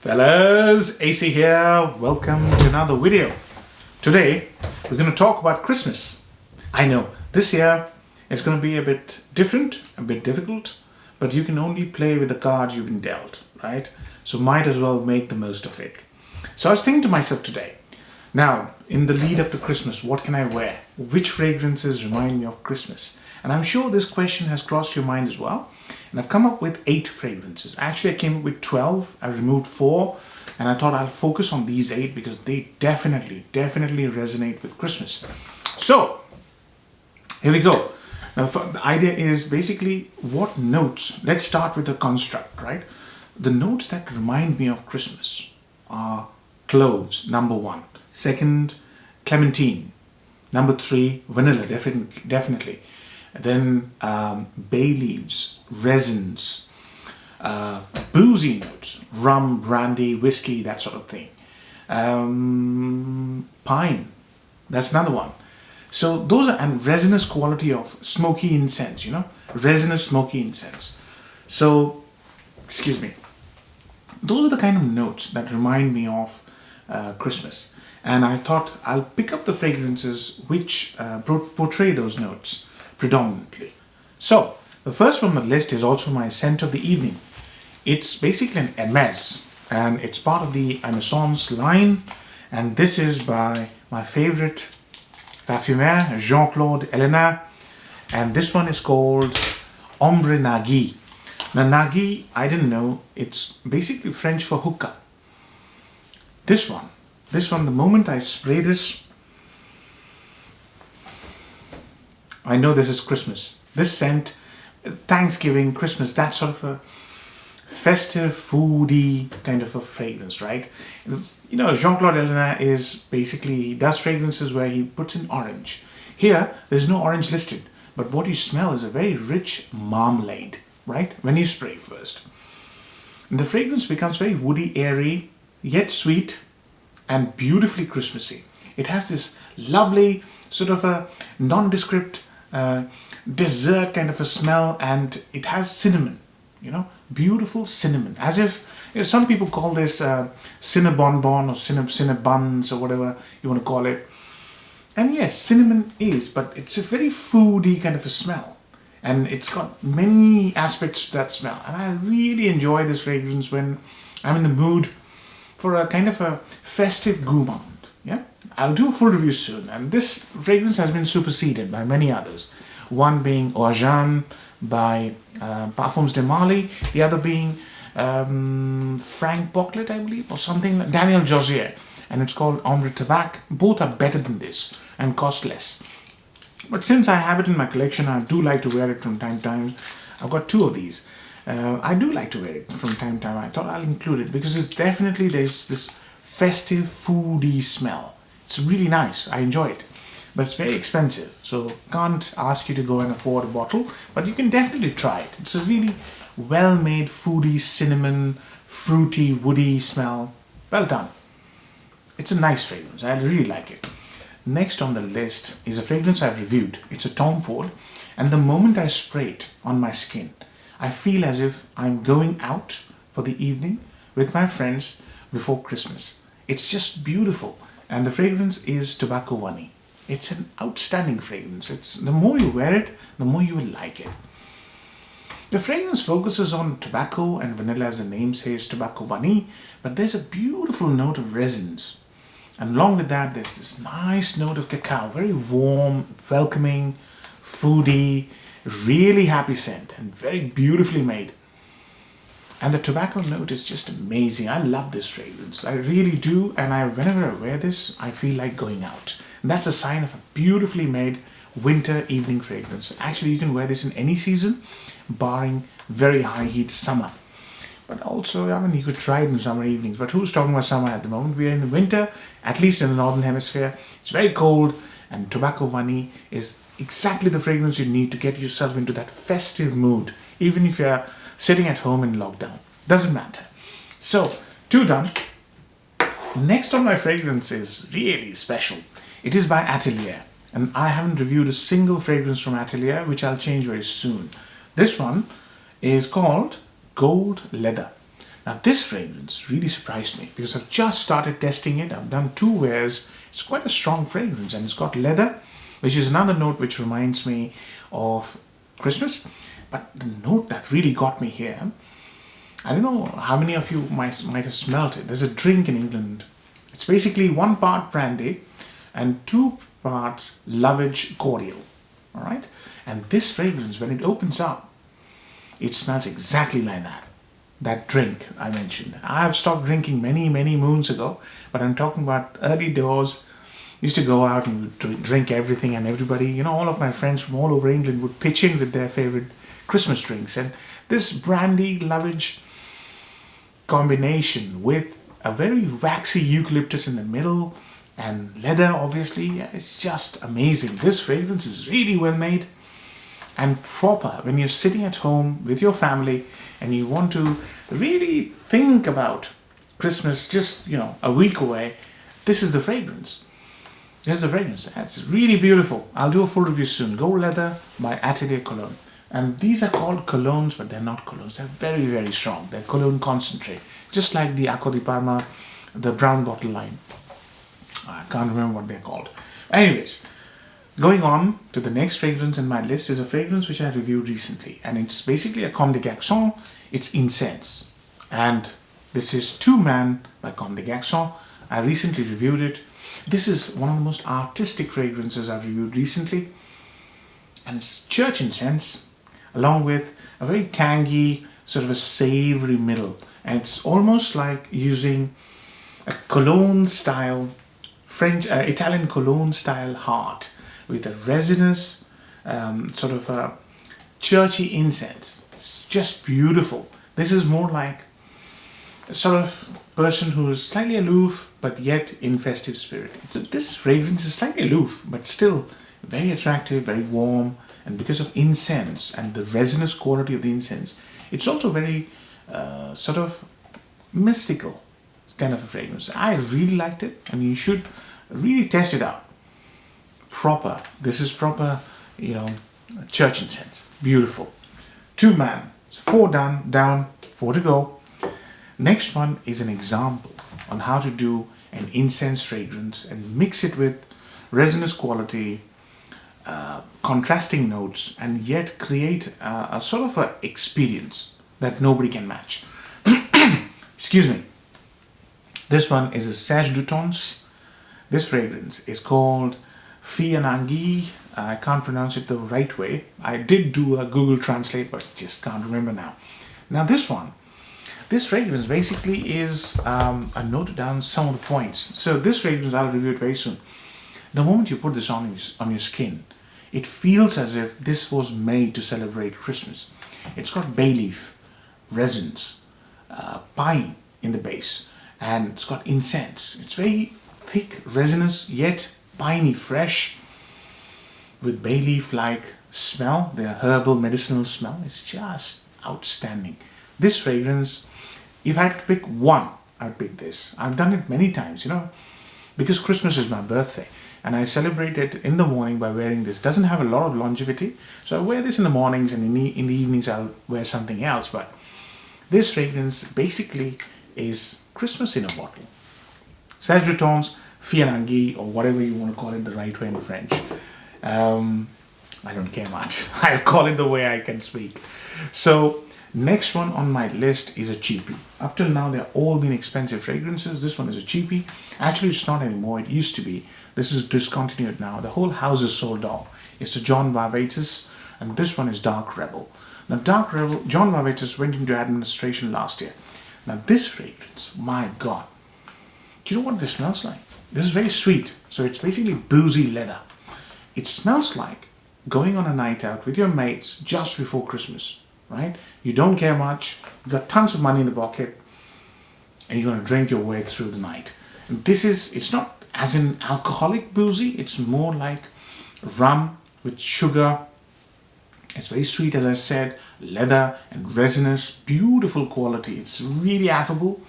Fellas, AC here. Welcome to another video. Today we're going to talk about Christmas. I know this year it's going to be a bit different, a bit difficult, but you can only play with the cards you've been dealt, right? So might as well make the most of it. So I was thinking to myself today, now in the lead up to Christmas, what can I wear? Which fragrances remind me of Christmas? And I'm sure this question has crossed your mind as well. And I've come up with 8 fragrances. Actually, I came up with 12. I removed 4. And I thought I'll focus on these 8 because they definitely resonate with Christmas. So, here we go. Now, the idea is basically what notes, let's start with the construct, right? The notes that remind me of Christmas are cloves, number 1. Second, clementine. Number 3, vanilla, definitely. Then bay leaves, resins, boozy notes, rum, brandy, whiskey, that sort of thing. Pine, that's another one. So those are, and resinous quality of smoky incense, you know, resinous smoky incense. So, excuse me, those are the kind of notes that remind me of Christmas. And I thought I'll pick up the fragrances which portray those notes predominantly. So the first one on the list is also my scent of the evening. It's basically an Hermes and it's part of the Incense line, and this is by my favorite parfumeur Jean-Claude Elie, and this one is called Ambre Narguille. Now Narguille, I didn't know, it's basically French for hookah. This one, the moment I spray this, I know this is Christmas. This scent, Thanksgiving, Christmas, that sort of a festive, foodie kind of a fragrance, right? You know, Jean-Claude Elie is basically, he does fragrances where he puts in orange. Here, there's no orange listed, but what you smell is a very rich marmalade, right? When you spray first. And the fragrance becomes very woody, airy, yet sweet and beautifully Christmassy. It has this lovely sort of a nondescript dessert kind of a smell, and it has cinnamon, you know, beautiful cinnamon, as if, you know, some people call this cinnabonbon or cinnabuns or whatever you want to call it. And yes, cinnamon is, but it's a very foodie kind of a smell, and it's got many aspects to that smell, and I really enjoy this fragrance when I'm in the mood for a kind of a festive gourmand. Yeah, I'll do a full review soon, and this fragrance has been superseded by many others. One being Orgean by Parfums de Marly, the other being Frank Bocklet, I believe, or something, Daniel Josier, and it's called Ombre Tabac. Both are better than this and cost less. But since I have it in my collection, I do like to wear it from time to time. I've got 2 of these. I do like to wear it from time to time. I thought I'll include it because it's definitely, there's this festive foodie smell. It's really nice. I enjoy it, but it's very expensive, so can't ask you to go and afford a bottle, but you can definitely try it. It's a really well-made foodie, cinnamon, fruity, woody smell. Well done. It's a nice fragrance. I really like it. Next on the list is a fragrance I've reviewed. It's a Tom Ford, and the moment I spray it on my skin, I feel as if I'm going out for the evening with my friends before Christmas. It's just beautiful, and the fragrance is Tobacco Vanille. It's an outstanding fragrance. It's, the more you wear it, the more you will like it. The fragrance focuses on tobacco and vanilla, as the name says, Tobacco Vanille, but there's a beautiful note of resins, and along with that there's this nice note of cacao, very warm, welcoming, foodie, really happy scent, and very beautifully made. And the tobacco note is just amazing. I love this fragrance. I really do. And whenever I wear this, I feel like going out. And that's a sign of a beautifully made winter evening fragrance. Actually, you can wear this in any season, barring very high heat summer. But also, I mean, you could try it in summer evenings. But who's talking about summer at the moment? We are in the winter, at least in the Northern Hemisphere. It's very cold, and Tobacco Vanille is exactly the fragrance you need to get yourself into that festive mood, even if you're sitting at home in lockdown. Doesn't matter. So, 2 done. Next on my fragrance is really special. It is by Atelier, and I haven't reviewed a single fragrance from Atelier, which I'll change very soon. This one is called Gold Leather. Now this fragrance really surprised me because I've just started testing it. I've done 2 wears. It's quite a strong fragrance and it's got leather, which is another note which reminds me of Christmas. But the note that really got me here, I don't know how many of you might have smelled it. There's a drink in England. It's basically 1 part brandy and 2 parts lovage cordial. All right? And this fragrance, when it opens up, it smells exactly like that. That drink I mentioned. I have stopped drinking many, many moons ago, but I'm talking about early doors. Used to go out and drink everything, and everybody, you know, all of my friends from all over England would pitch in with their favorite Christmas drinks. And this brandy lovage combination with a very waxy eucalyptus in the middle and leather, obviously, it's just amazing. This fragrance is really well made and proper when you're sitting at home with your family and you want to really think about Christmas just, you know, a week away. This is the fragrance. Here's the fragrance. It's really beautiful. I'll do a full review soon. Gold Leather by Atelier Cologne. And these are called colognes, but they're not colognes. They're very, very strong. They're cologne concentrate. Just like the Acqua di Parma, the brown bottle line. I can't remember what they're called. Anyways, going on to the next fragrance in my list is a fragrance which I reviewed recently. And it's basically a Comme des Garcons. It's Incense. And this is Two Man by Comme des Garcons. I recently reviewed it. This is one of the most artistic fragrances I've reviewed recently. And it's church incense, along with a very tangy, sort of a savory middle. And it's almost like using a cologne style, Italian cologne style heart with a resinous, sort of a churchy incense. It's just beautiful. This is more like a sort of person who is slightly aloof, but yet in festive spirit. So this fragrance is slightly aloof, but still very attractive, very warm. And because of incense and the resinous quality of the incense, it's also very sort of mystical kind of a fragrance. I really liked it, and you should really test it out. Proper. This is proper, you know, church incense. Beautiful. Two Man. So 4 down, 4 to go. Next one is an example on how to do an incense fragrance and mix it with resinous quality, contrasting notes, and yet create a sort of a experience that nobody can match. Excuse me. This one is a Serge Lutens. This fragrance is called Fille Narguille. I can't pronounce it the right way. I did do a Google Translate, but just can't remember now. Now this fragrance basically is, I noted down some of the points. So this fragrance, I'll review it very soon. The moment you put this on your skin, it feels as if this was made to celebrate Christmas. It's got bay leaf, resins, pine in the base, and it's got incense. It's very thick, resinous, yet piney, fresh, with bay leaf-like smell, the herbal medicinal smell. It's just outstanding. This fragrance, if I had to pick one, I'd pick this. I've done it many times, you know, because Christmas is my birthday. And I celebrate it in the morning by wearing this. Doesn't have a lot of longevity, so I wear this in the mornings, and in the evenings I'll wear something else. But this fragrance basically is Christmas in a bottle. Serge Lutens Fille Narguille, or whatever you want to call it the right way in French. I don't care much. I'll call it the way I can speak. So next one on my list is a cheapie. Up till now they've all been expensive fragrances. This one is a cheapie. Actually, it's not anymore. It used to be. This is discontinued now. The whole house is sold off. It's a John Varvatos, and this one is Dark Rebel. Now, Dark Rebel, John Varvatos went into administration last year. Now, this fragrance, my God. Do you know what this smells like? This is very sweet. So it's basically boozy leather. It smells like going on a night out with your mates just before Christmas, right? You don't care much. You got tons of money in the pocket, and you're going to drink your way through the night. And this is, it's not as in alcoholic boozy, it's more like rum with sugar. It's very sweet, as I said, leather and resinous, beautiful quality. It's really affable,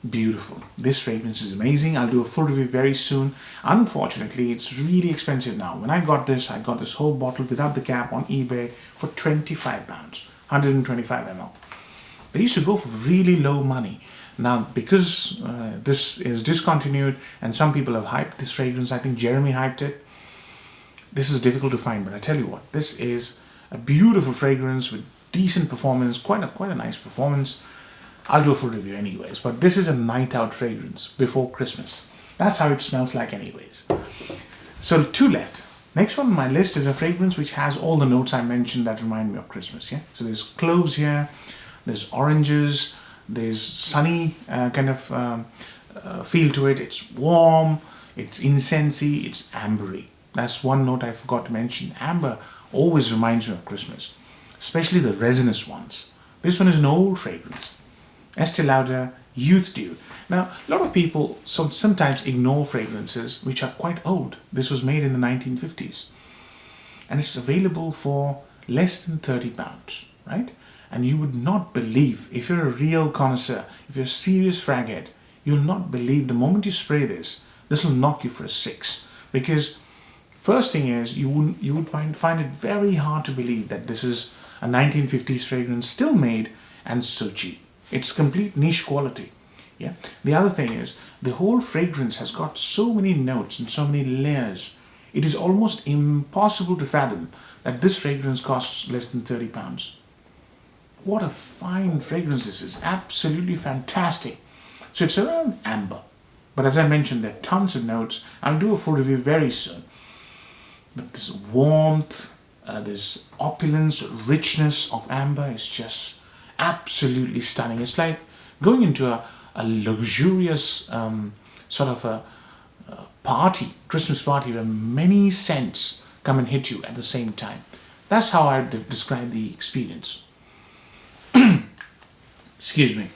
beautiful. This fragrance is amazing. I'll do a full review very soon. Unfortunately, it's really expensive now. When I got this whole bottle without the cap on eBay for £25, 125 ml. they used to go for really low money. Now, because this is discontinued and some people have hyped this fragrance, I think Jeremy hyped it, this is difficult to find. But I tell you what, this is a beautiful fragrance with decent performance, quite a nice performance. I'll do a full review anyways, but this is a night out fragrance before Christmas. That's how it smells like anyways. So 2 left. Next one on my list is a fragrance which has all the notes I mentioned that remind me of Christmas. Yeah. So there's cloves here, there's oranges, there's sunny kind of feel to it. It's warm, it's incensey, it's ambery. That's one note I forgot to mention. Amber always reminds me of Christmas, especially the resinous ones. This one is an old fragrance. Estee Lauder Youth Dew. Now, a lot of people sometimes ignore fragrances which are quite old. This was made in the 1950s. And it's available for less than £30, right? And you would not believe, if you're a real connoisseur, if you're a serious frag head, you'll not believe the moment you spray this, this will knock you for a 6. Because first thing is, you would find it very hard to believe that this is a 1950s fragrance still made and so cheap. It's complete niche quality. Yeah. The other thing is, the whole fragrance has got so many notes and so many layers. It is almost impossible to fathom that this fragrance costs less than £30. What a fine fragrance this is. Absolutely fantastic. So it's around amber. But as I mentioned, there are tons of notes. I'll do a full review very soon. But this warmth, this opulence, richness of amber is just absolutely stunning. It's like going into a luxurious sort of a party, Christmas party, where many scents come and hit you at the same time. That's how I describe the experience. Excuse me.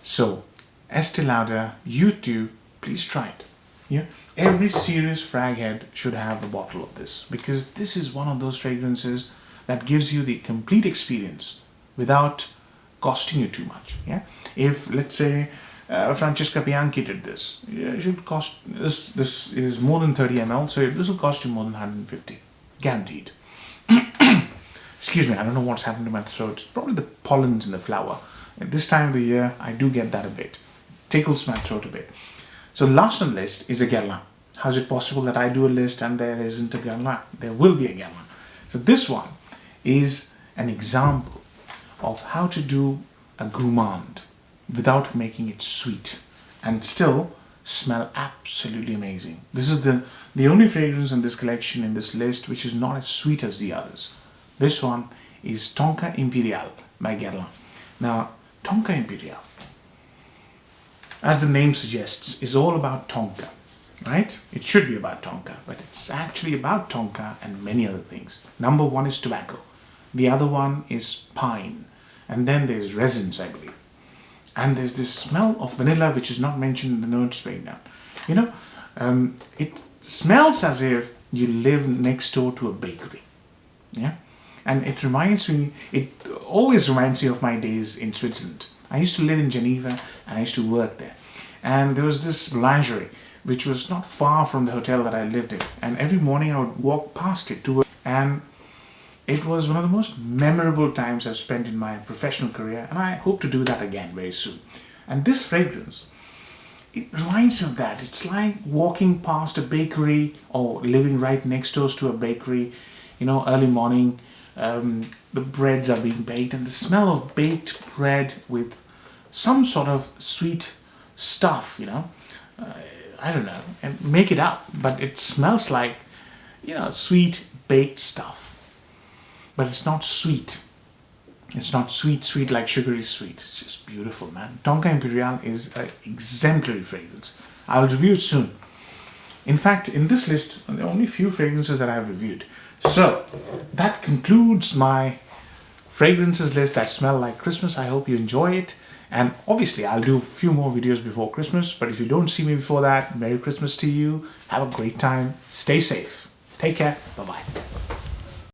So, Estee Lauder Youth Dew, please try it. Yeah, every serious frag head should have a bottle of this, because this is one of those fragrances that gives you the complete experience without costing you too much. Yeah, if let's say Francesca Bianchi did this, yeah, it should cost this is more than 30 ml, so this will cost you more than 150, guaranteed. Excuse me, I don't know what's happened to my throat. It's probably the pollens in the flower. At this time of the year, I do get that a bit. It tickles my throat a bit. So last on the list is a Guerlain. How is it possible that I do a list and there isn't a Guerlain? There will be a Guerlain. So this one is an example of how to do a gourmand without making it sweet and still smell absolutely amazing. This is the only fragrance in this collection, in this list, which is not as sweet as the others. This one is Tonka Imperial by Guerlain. Now, Tonka Imperial, as the name suggests, is all about Tonka, right? It should be about Tonka, but it's actually about Tonka and many other things. Number 1 is tobacco. The other one is pine. And then there's resins, I believe. And there's this smell of vanilla, which is not mentioned in the notes right now. You know, it smells as if you live next door to a bakery. Yeah? And it always reminds me of my days in Switzerland. I used to live in Geneva and I used to work there. And there was this boulangerie, which was not far from the hotel that I lived in. And every morning I would walk past it to work. And it was one of the most memorable times I've spent in my professional career. And I hope to do that again very soon. And this fragrance, it reminds me of that. It's like walking past a bakery or living right next door to a bakery, you know, early morning. The breads are being baked and the smell of baked bread with some sort of sweet stuff, you know, I don't know, and make it up, but it smells like, you know, sweet baked stuff, but it's not sweet. It's not sweet like sugary sweet. It's just beautiful, man. Tonka Imperial is an exemplary fragrance. I'll review it soon. In fact, in this list, there are only few fragrances that I have reviewed. So, that concludes my fragrances list that smell like Christmas. I hope you enjoy it. And obviously, I'll do a few more videos before Christmas. But if you don't see me before that, Merry Christmas to you. Have a great time. Stay safe. Take care. Bye-bye.